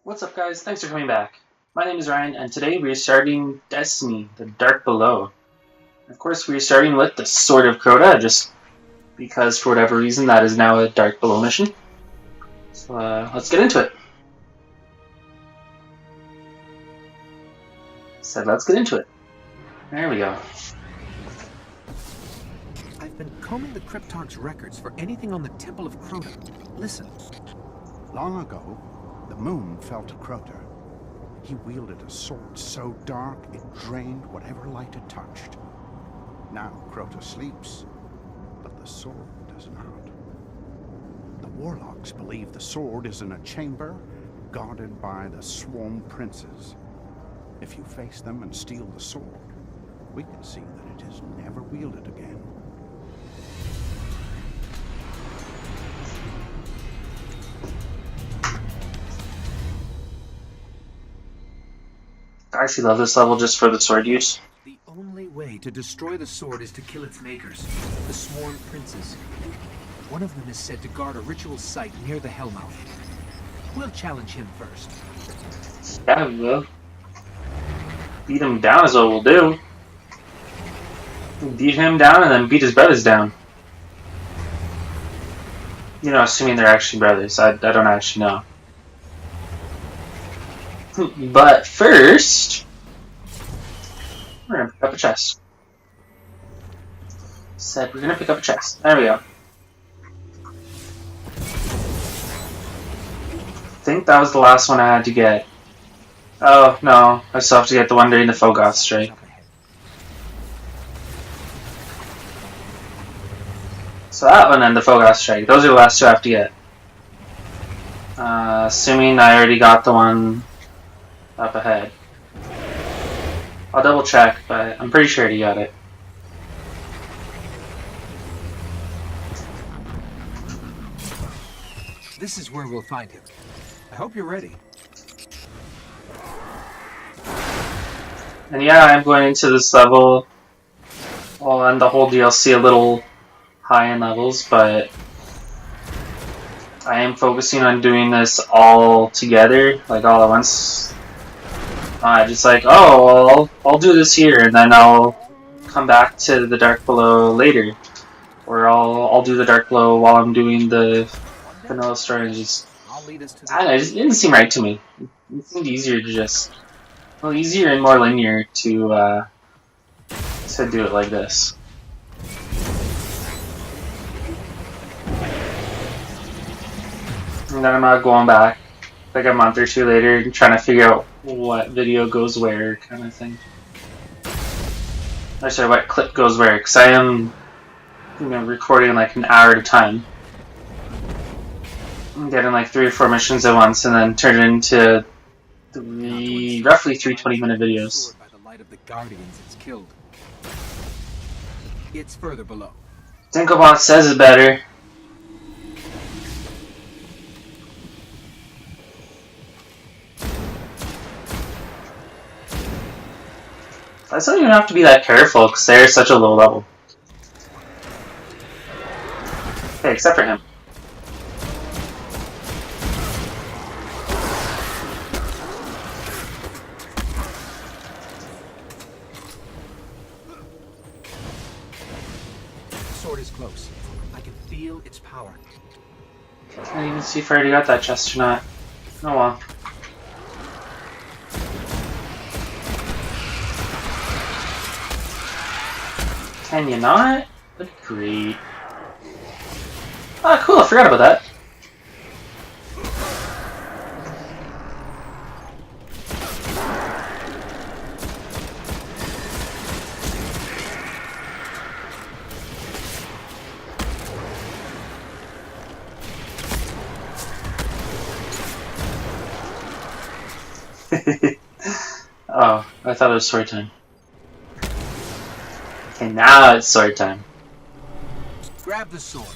What's up, guys? Thanks for coming back. My name is Ryan, and today we are starting Destiny, The Dark Below. Of course, we are starting with the Sword of Crota, just because for whatever reason that is now a Dark Below mission. So let's get into it. Let's get into it. There we go. I've been combing the Cryptarch's records for anything on the Temple of Crota. Listen. Long ago, the moon fell to Crota. He wielded a sword so dark it drained whatever light it touched. Now Crota sleeps, but the sword does not. The warlocks believe the sword is in a chamber guarded by the Swarm Princes. If you face them and steal the sword, we can see that it is never wielded again. I actually love this level just for the sword use. The only way to destroy the sword is to kill its makers, the Swarm Princes. One of them is said to guard a ritual site near the Hellmouth. We'll challenge him first. Yeah, we will. Beat him down is what we'll do. Beat him down and then beat his brothers down. You know, assuming they're actually brothers. I don't actually know. But first, we're gonna pick up a chest. We're gonna pick up a chest. There we go. I think that was the last one I had to get. Oh no, I still have to get the one during the Fogoth strike. So that one and the Fogoth strike, those are the last two I have to get. Assuming I already got the one up ahead. I'll double check, but I'm pretty sure he got it. This is where we'll find him. I hope you're ready. And yeah, I'm going into this level, well, and the whole DLC a little high in levels, but I am focusing on doing this all together, like all at once. Just like, oh, well, I'll do this here, and then I'll come back to the Dark Below later. Or I'll do the Dark Below while I'm doing the vanilla story. I don't know, it just didn't seem right to me. It seemed easier to just, well, easier and more linear to do it like this. And then I'm not going back like a month or two later and trying to figure out what video goes where, kind of thing. Or sorry, what clip goes where, because I am, recording like an hour at a time. I'm getting like 3 or 4 missions at once and then turn it into roughly 3 20-minute videos. By the light of the Guardians it's killed. It's further below. Dinklebot says it better. I don't even have to be that careful because they're such a low level. Okay, except for him. The sword is close. I can feel its power. Can't even see if I already got that chest or not. Oh well. Can you not? Great. Ah, cool, I forgot about that. Oh, I thought it was sword time. Okay, now it's sword time. Grab the sword.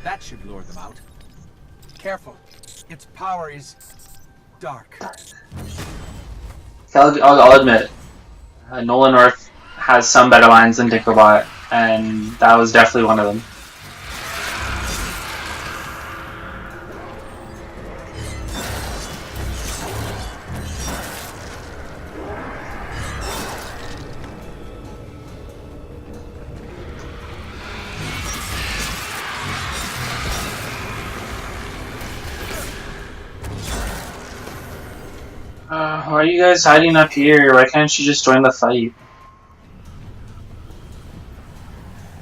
That should lure them out. Careful. Its power is dark. I'll admit, Nolan North has some better lines than Dinklebot, and that was definitely one of them. Why are you guys hiding up here? Why can't you just join the fight?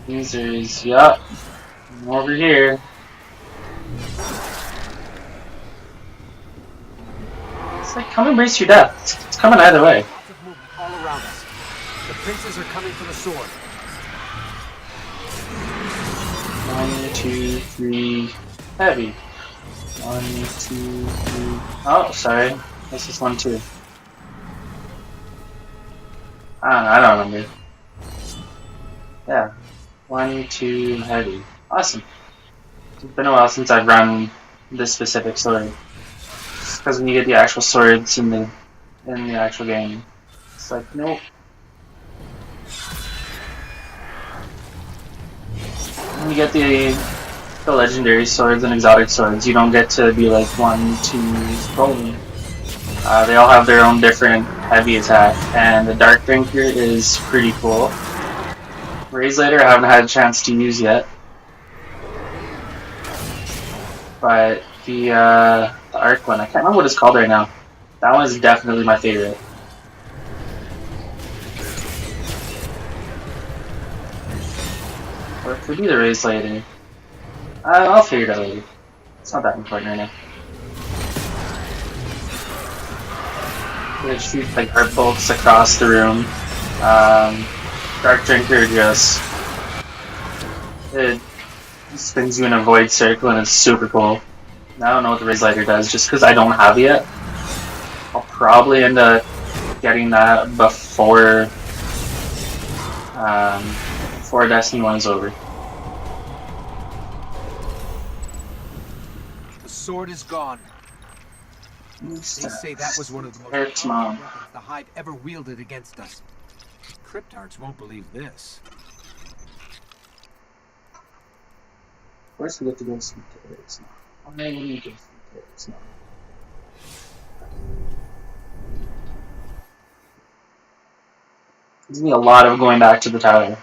Users, yup. I'm over here. It's like, come embrace your death. It's coming either way. Lots of movement all around us. The princes are coming for the sword. 1, 2, 3, heavy. 1, 2, 3. Oh, sorry. This is 1, 2. I don't remember. Yeah. 1, 2, heavy. Awesome. It's been a while since I've run this specific sword. Because when you get the actual swords in the actual game, it's like, nope. When you get the legendary swords and exotic swords, you don't get to be like 1, 2, boom. They all have their own different heavy attack, and the Dark Drinker is pretty cool. Razelator I haven't had a chance to use yet, but the Arc one, I can't remember what it's called right now. That one is definitely my favorite. Or it could be the Razelator. I'll figure it out later. It's not that important right now. They shoot like art bolts across the room. Dark Drinker just it spins you in a void circle and it's super cool. I don't know what the Razelator does just because I don't have it yet. I'll probably end up getting that before Destiny 1 is over. The sword is gone. They say that was one of the most Eric's powerful mom. weapons the Hive ever wielded against us. Cryptarchs won't believe this. Of course we get to go speak to Eric's mom. Why would we go speak to Eric's mom? Gives me a lot of going back to the tower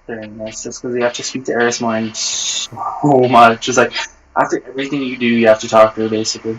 during this, just because you have to speak to Eris Morn so much. It's like, after everything you do, you have to talk to her, basically.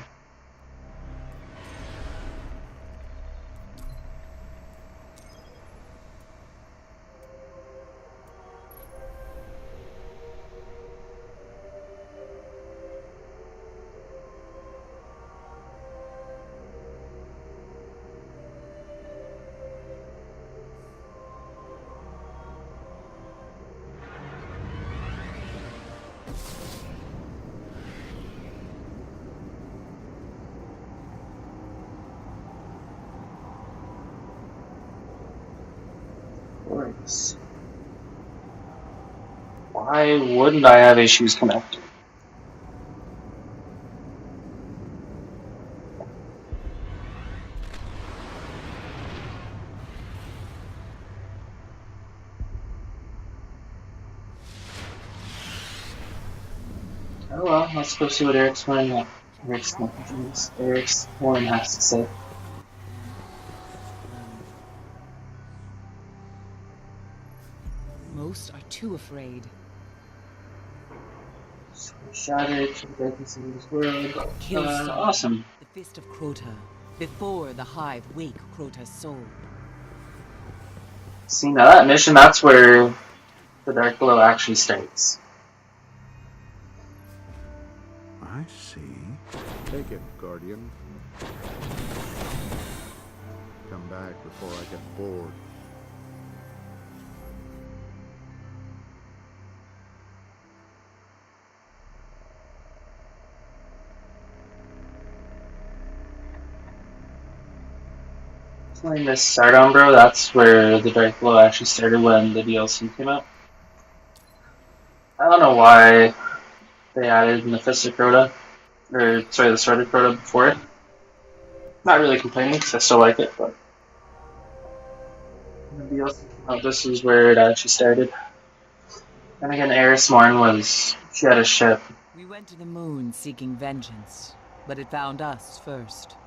Why wouldn't I have issues connecting? Oh well, let's go see what Eric's Morn has to say. Most are too afraid. Shattered to the darkness of this world. Kill Saul, Awesome. the fist of Crota, before the Hive wake Crota's soul. See, now that mission, that's where the Dark Below actually starts. I see. Take it, Guardian. Come back before I get bored. Playing this Sardon, bro, that's where the Dark Below actually started when the DLC came out. I don't know why they added Mephisto Crota, or sorry, the Sword of Crota before it. Not really complaining because I still like it, but the DLC came out, this is where it actually started. And again, Eris Morn she had a ship. We went to the moon seeking vengeance, but it found us first.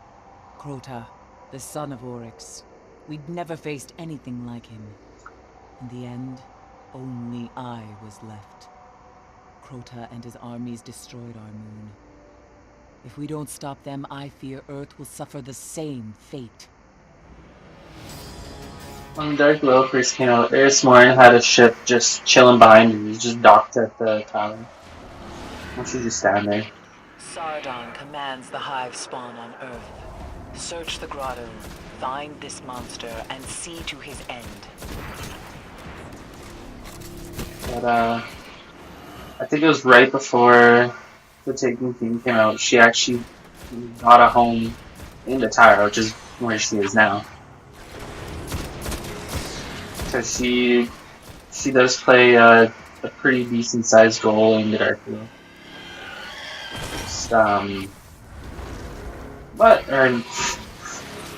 Crota, the son of Oryx. We'd never faced anything like him. In the end, only I was left. Crota and his armies destroyed our moon. If we don't stop them, I fear Earth will suffer the same fate. When Dark Below first came out, Eris Morn had a ship just chilling behind her. He just docked at the tower. Why don't you just stand there? Sardon commands the Hive spawn on Earth. Search the grotto, find this monster, and see to his end. But, I think it was right before the Taken King came out, she actually got a home in the tower, which is where she is now. So she does play a pretty decent sized role in the Dark Below.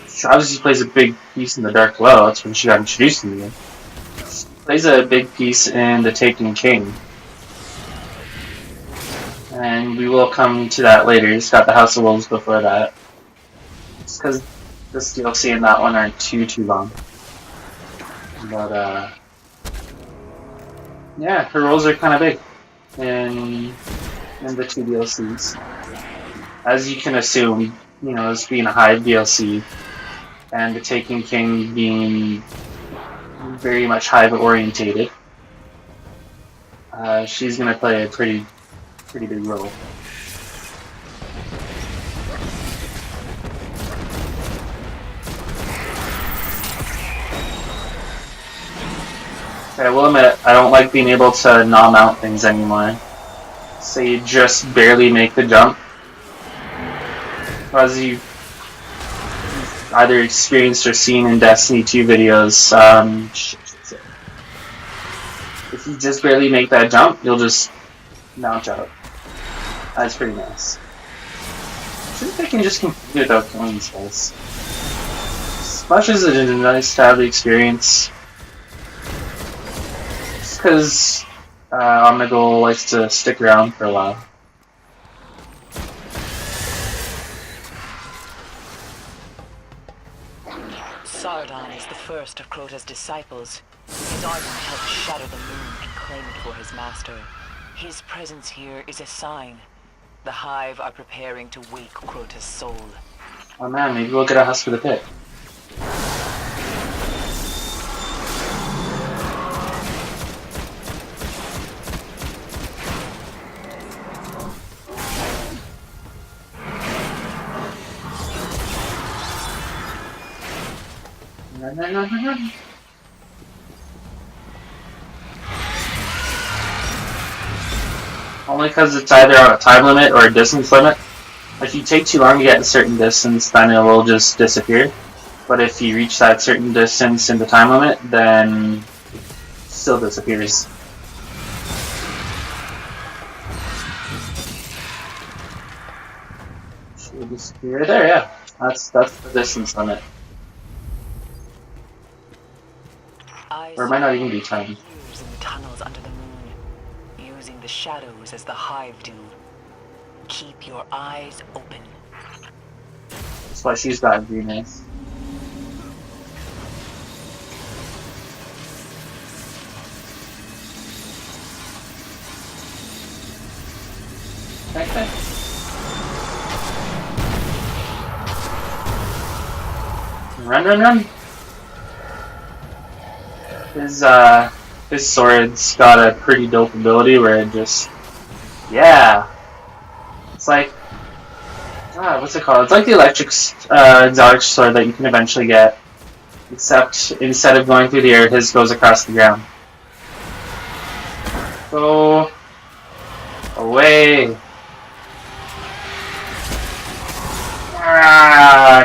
She obviously plays a big piece in the Dark Below. That's when she got introduced to the game. She plays a big piece in the Taken King. And we will come to that later. It's got the House of Wolves before that. It's because this DLC and that one aren't too long. But, yeah, her roles are kind of big in the two DLCs. As you can assume, you know, as being a Hive DLC, and the Taken King being very much Hive orientated, she's gonna play a pretty big role. Okay, I will admit, I don't like being able to not mount things anymore. So you just barely make the jump. As you've either experienced or seen in Destiny 2 videos, if you just barely make that jump, you'll just mount out. That's pretty nice. I think they can just complete it without killing these guys. As much as it is nice to have the experience, just because Omnigul likes to stick around for a while. Sardon is the first of Crota's disciples. His army helped shatter the moon and claim it for his master. His presence here is a sign. The Hive are preparing to wake Crota's soul. Oh man, maybe we'll get a husk for the pit. Run. Only because it's either on a time limit or a distance limit. If you take too long to get a certain distance, then it will just disappear. But if you reach that certain distance in the time limit, then it still disappears. Should disappear there, yeah. That's the distance limit. Or it might not even be time. In the tunnels under the moon, using the shadows as the Hive do. Keep your eyes open. That's why she's got green eyes. Okay. Run. His sword's got a pretty dope ability where it just, yeah. It's like, what's it called? It's like the electric exotic sword that you can eventually get. Except instead of going through the air, his goes across the ground. Go away.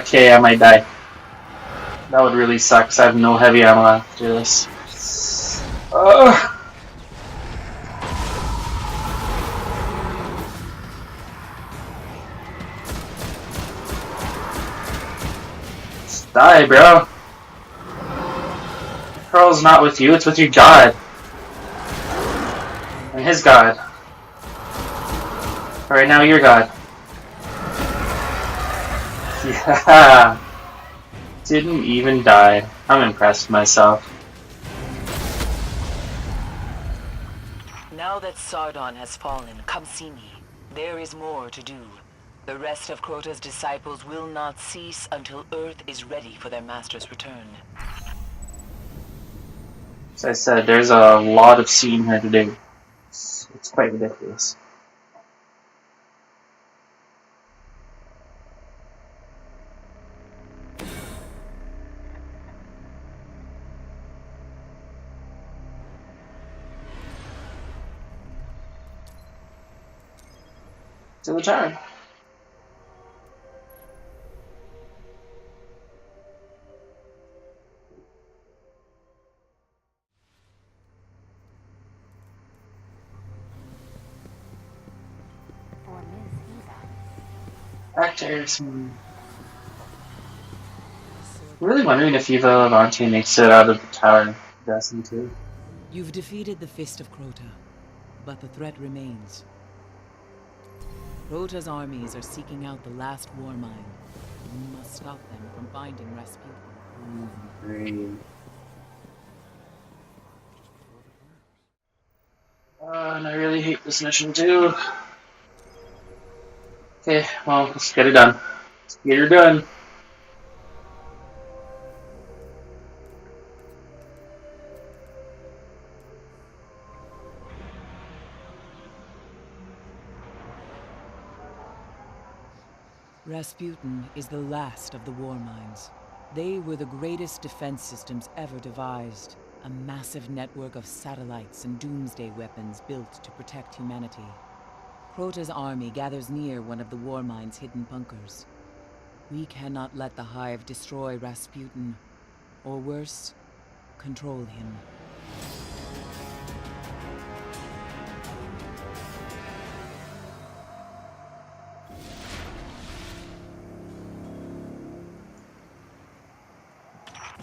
Okay, I might die. That would really suck, 'cause I have no heavy ammo after this. Just die, bro. Pearl's not with you, it's with your god. And his god. Right now, your god. Yeah. Didn't even die. I'm impressed with myself. Now that Sardon has fallen, come see me. There is more to do. The rest of Crota's disciples will not cease until Earth is ready for their master's return. As I said, there's a lot of scene here today. It's quite ridiculous. To the tower. Back to Aerosmith. I'm really wondering if Eva Levante makes it out of the tower. Destiny 2. You've defeated the Fist of Crota, but the threat remains. Crota's armies are seeking out the last war mine. You must stop them from finding Rasputin. Great. And I really hate this mission too. Okay, well, let's get it done. Let's get her done. Rasputin is the last of the war mines. They were the greatest defense systems ever devised. A massive network of satellites and doomsday weapons built to protect humanity. Crota's army gathers near one of the war mine's hidden bunkers. We cannot let the Hive destroy Rasputin, or worse, control him.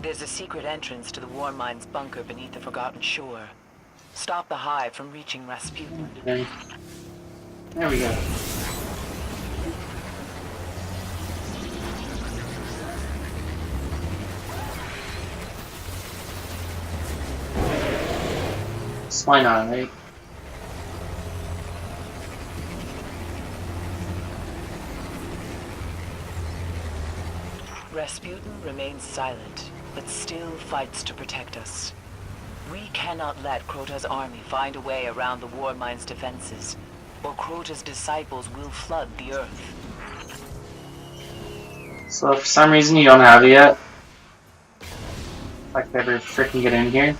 There's a secret entrance to the war mine's bunker beneath the Forgotten Shore. Stop the Hive from reaching Rasputin. Okay. There we go. Why not, right? Rasputin remains silent, but still fights to protect us. We cannot let Crota's army find a way around the war mine's defenses, or Crota's disciples will flood the Earth. So if for some reason you don't have it yet, if I could ever freaking get in here.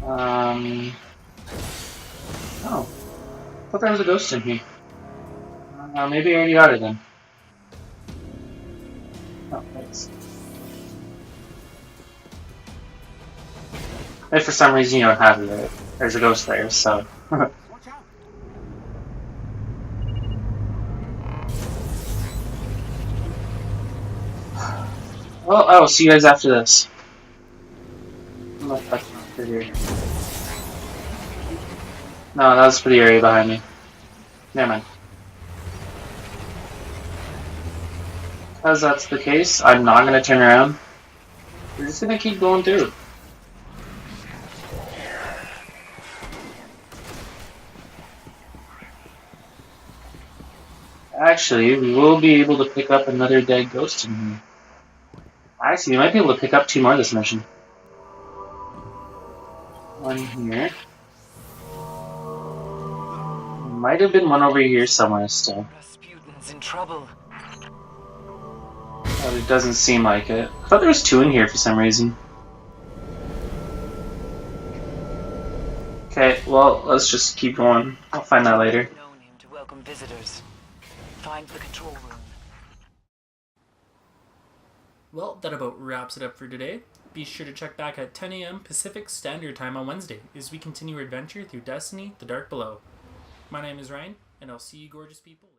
Oh. I thought there was a ghost in here. Maybe I already got it then. Oh, thanks. If for some reason you don't have it, there's a ghost there, so. Well, I will see you guys after this. I'm not touching it here. No, that was for the area behind me. Never mind. As that's the case, I'm not going to turn around. We're just going to keep going through. Actually, we will be able to pick up another dead ghost in here. Actually, we might be able to pick up 2 more this mission. One here. Might have been one over here somewhere still. Rasputin's in trouble. But it doesn't seem like it. I thought there was 2 in here for some reason. Okay, well, let's just keep going. I'll find that later. Known him to welcome visitors. Find the control room. Well, that about wraps it up for today. Be sure to check back at 10 a.m. Pacific Standard Time on Wednesday as we continue our adventure through Destiny: The Dark Below. My name is Ryan, and I'll see you gorgeous people.